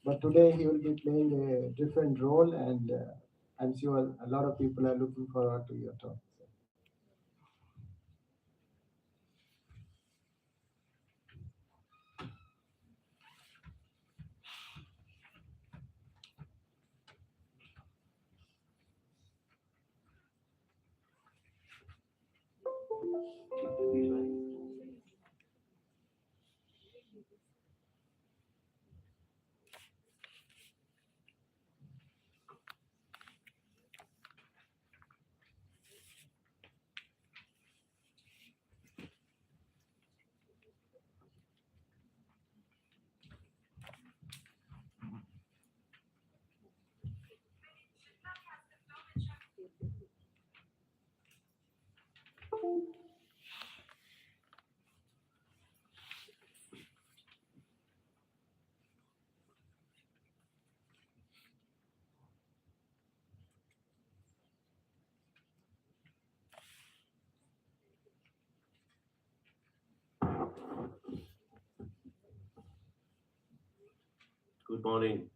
But today he will be playing a different role, and I'm sure a lot of people are looking forward to your talk. Good morning,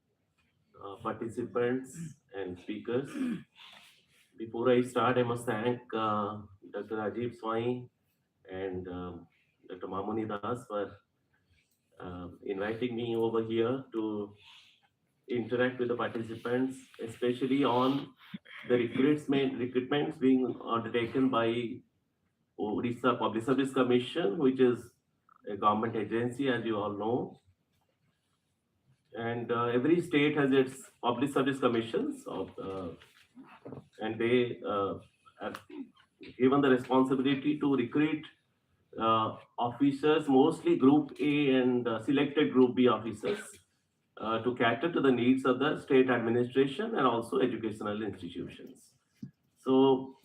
participants and speakers. Before I start, I must thank Dr. Rajiv Swai and Dr. Mamuni Das for inviting me over here to interact with the participants, especially on the recruitments being undertaken by Odisha Public Service Commission, which is a government agency, as you all know. And every state has its public service commissions and they have given the responsibility to recruit officers, mostly Group A and selected Group B officers, to cater to the needs of the state administration and also educational institutions. So,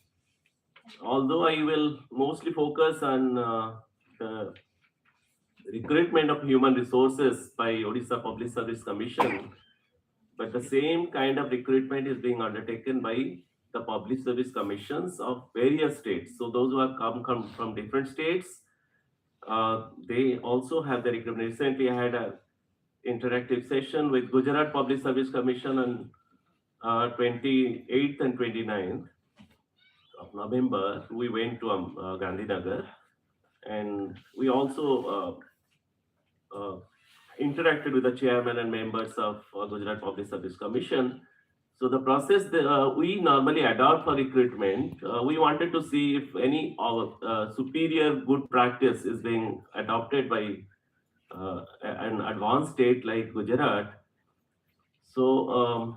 although I will mostly focus on the recruitment of human resources by Odisha Public Service Commission, but the same kind of recruitment is being undertaken by the public service commissions of various states. So those who have come from different states, they also have the recruitment. Recently, I had an interactive session with Gujarat Public Service Commission on 28th and 29th of November. We went to Gandhinagar, and we also interacted with the chairman and members of Gujarat Public Service Commission. So the process that, we normally adopt for recruitment, we wanted to see if any superior good practice is being adopted by an advanced state like Gujarat. So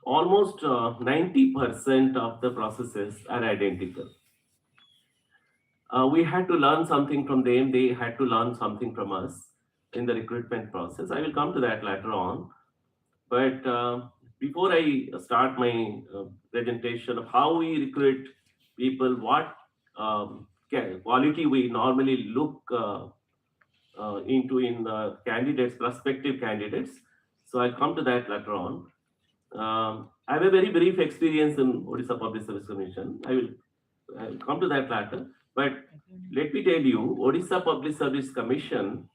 almost 90% of the processes are identical. We had to learn something from them. They had to learn something from us in the recruitment process. I will come to that later on. But before I start my presentation of how we recruit people, what quality we normally look into in the candidates, prospective candidates. So I'll come to that later on. I have a very brief experience in Odisha Public Service Commission. I'll come to that later. But let me tell you, Odisha Public Service Commission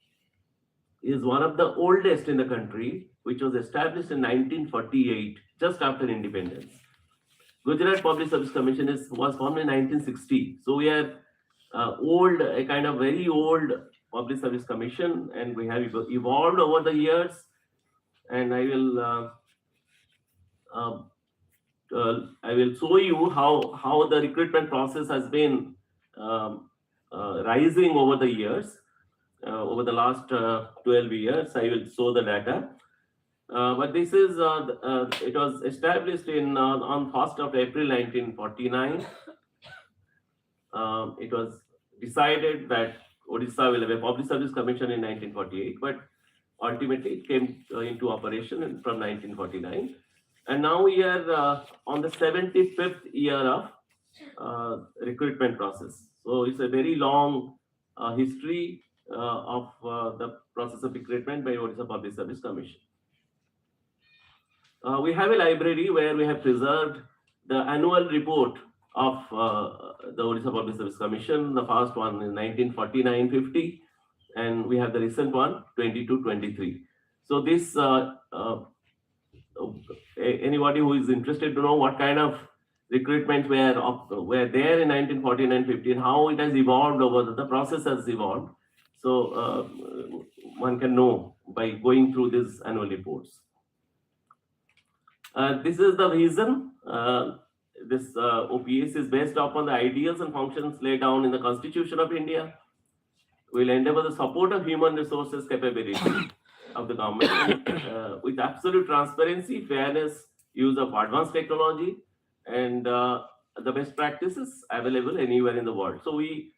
is one of the oldest in the country, which was established in 1948, just after independence. Gujarat Public Service Commission was formed in 1960. So we are old, a kind of very old public service commission, and we have evolved over the years. And I will show you how the recruitment process has been rising over the years. Over the last 12 years, I will show the data. But this is, it was established on 1st of April 1949. It was decided that Odisha will have a public service commission in 1948, but ultimately it came into operation from 1949. And now we are on the 75th year of recruitment process. So it's a very long history of the process of recruitment by Odisha Public Service Commission. We have a library where we have preserved the annual report of the Odisha Public Service Commission. The first one is 1949-50, and we have the recent one, 22-23. So this anybody who is interested to know what kind of recruitments were there in 1914 and 15, how it has evolved over the process has evolved. So one can know by going through these annual reports. This is the reason. This OPS is based upon the ideals and functions laid down in the Constitution of India. Will endeavor the support of human resources capability of the government with absolute transparency, fairness, use of advanced technology, and the best practices available anywhere in the world. So we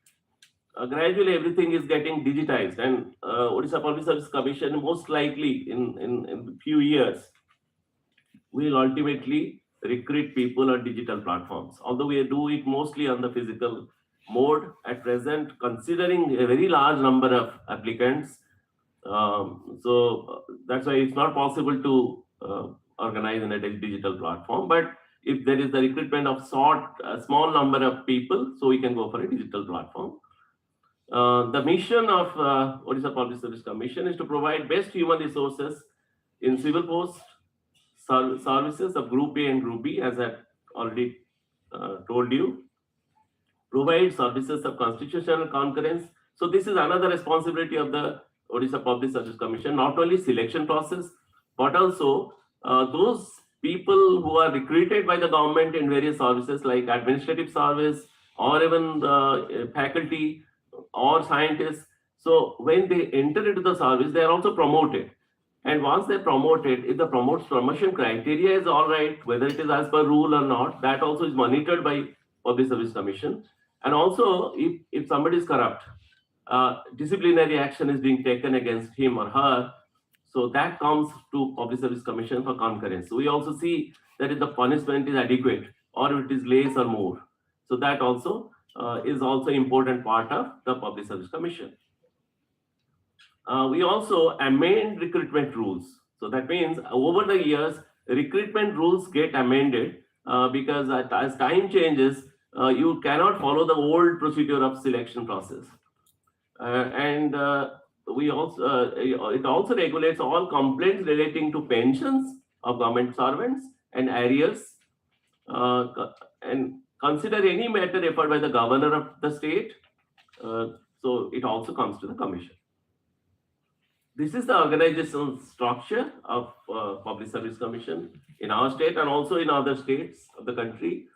gradually everything is getting digitized, and Odisha Public Service Commission most likely in few years will ultimately recruit people on digital platforms. Although we do it mostly on the physical mode at present, considering a very large number of applicants. So that's why it's not possible to organize in a digital platform. But if there is the recruitment of a small number of people, so we can go for a digital platform. The mission of Odisha Public Service Commission is to provide best human resources in civil post services of Group A and Group B, as I already told you. Provide services of constitutional concurrence. So this is another responsibility of the Odisha Public Service Commission, not only selection process, but also those people who are recruited by the government in various services like administrative service or even faculty or scientists. So when they enter into the service, they are also promoted. And once they're promoted, if the promotion criteria is all right, whether it is as per rule or not, that also is monitored by Public Service Commission. And also, if somebody is corrupt, disciplinary action is being taken against him or her. So that comes to Public Service Commission for concurrence. So we also see that if the punishment is adequate or if it is less or more. So that also is also important part of the Public Service Commission. We also amend recruitment rules. So that means over the years, recruitment rules get amended because as time changes, you cannot follow the old procedure of selection process. We also it also regulates all complaints relating to pensions of government servants and arrears, and consider any matter referred by the governor of the state. So it also comes to the commission. This is the organizational structure of Public Service Commission in our state and also in other states of the country.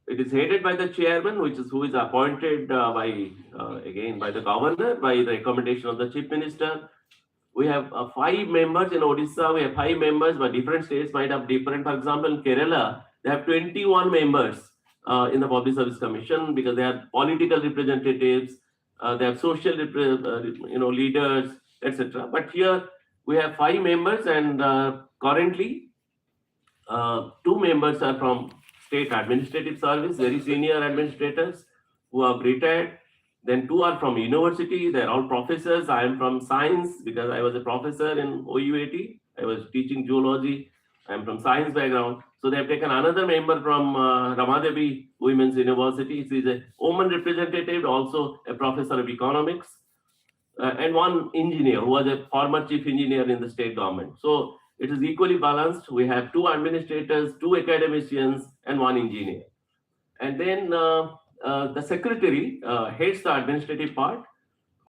It is headed by the chairman, who is appointed by the governor by the recommendation of the chief minister. We have 5 members in Odisha. We have 5 members, but different states might have different. For example, in Kerala, they have 21 members in the Public Service Commission because they have political representatives, they have social leaders, etc. But here we have 5 members, and currently 2 members are from state administrative service, very senior administrators who have retired. Then 2 are from university. They're all professors. I am from science because I was a professor in OUAT. I was teaching zoology. I'm from science background. So they have taken another member from Ramadevi Women's University. She is a woman representative, also a professor of economics, and 1 engineer who was a former chief engineer in the state government. So it is equally balanced. We have 2 administrators, 2 academicians, and 1 engineer. And then the secretary heads the administrative part.